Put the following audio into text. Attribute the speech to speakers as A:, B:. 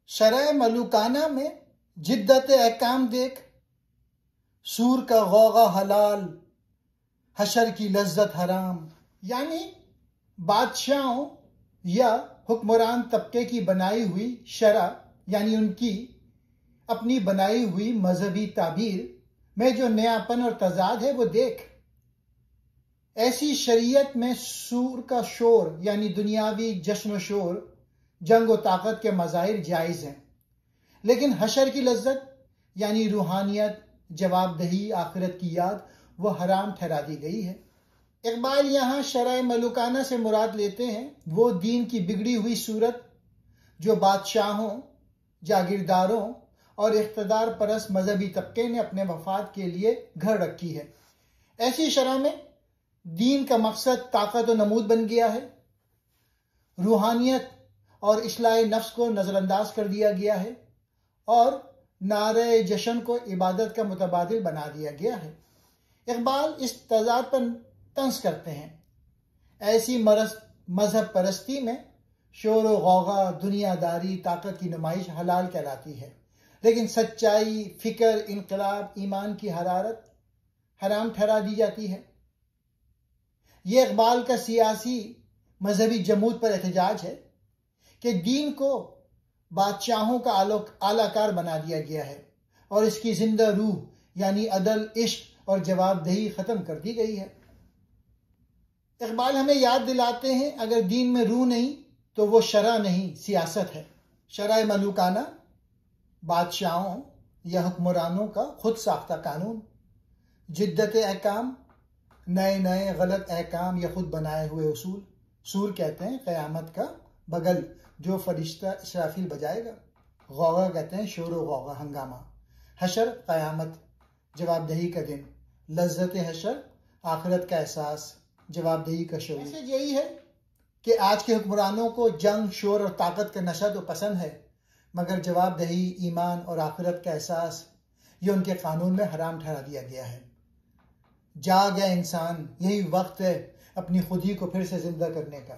A: شرح ملوکانہ میں جدت احکام دیکھ، سور کا غوغا حلال، حشر کی لذت حرام، یعنی بادشاہوں یا حکمران طبقے کی بنائی ہوئی شرع، یعنی ان کی اپنی بنائی ہوئی مذہبی تعبیر میں جو نیاپن اور تضاد ہے وہ دیکھ۔ ایسی شریعت میں سور کا شور یعنی دنیاوی جشن و شور، جنگ و طاقت کے مظاہر جائز ہیں، لیکن حشر کی لذت یعنی روحانیت، جواب دہی، آخرت کی یاد وہ حرام ٹھہرا دی گئی ہے۔ اقبال یہاں شرع ملوکانہ سے مراد لیتے ہیں وہ دین کی بگڑی ہوئی صورت جو بادشاہوں، جاگیرداروں اور اقتدار پرست مذہبی طبقے نے اپنے مفاد کے لیے گھڑ رکھی ہے۔ ایسی شرح میں دین کا مقصد طاقت و نمود بن گیا ہے، روحانیت اور اصلاح نفس کو نظر انداز کر دیا گیا ہے، اور نعرہ جشن کو عبادت کا متبادل بنا دیا گیا ہے۔ اقبال اس تضاد پر طنز کرتے ہیں۔ ایسی مذہب پرستی میں شور و غوغا، دنیا داری، طاقت کی نمائش حلال کہلاتی ہے، لیکن سچائی، فکر، انقلاب، ایمان کی حرارت حرام ٹھہرا دی جاتی ہے۔ یہ اقبال کا سیاسی مذہبی جمود پر احتجاج ہے کہ دین کو بادشاہوں کا اعلی کار بنا دیا گیا ہے اور اس کی زندہ روح یعنی عدل، عشق اور جواب دہی ختم کر دی گئی ہے۔ اقبال ہمیں یاد دلاتے ہیں اگر دین میں روح نہیں تو وہ شرع نہیں، سیاست ہے۔ شرع ملوکانہ بادشاہوں یا حکمرانوں کا خود ساختہ قانون، جدت احکام نئے نئے غلط احکام یا خود بنائے ہوئے اصول۔ سور کہتے ہیں قیامت کا بغل جو فرشتہ اسرافیل بجائے گا، غوغا کہتے ہیں شور و غوغا، ہنگامہ، حشر قیامت، جواب دہی کا دن، لذت حشر آخرت کا احساس، جواب دہی کا شعور۔ میسج یہی ہے کہ آج کے حکمرانوں کو جنگ، شور اور طاقت کا نشہ تو پسند ہے، مگر جواب دہی، ایمان اور آخرت کا احساس یہ ان کے قانون میں حرام ٹھہرا دیا گیا ہے۔ جاگ ہے انسان، یہی وقت ہے اپنی خودی کو پھر سے زندہ کرنے کا۔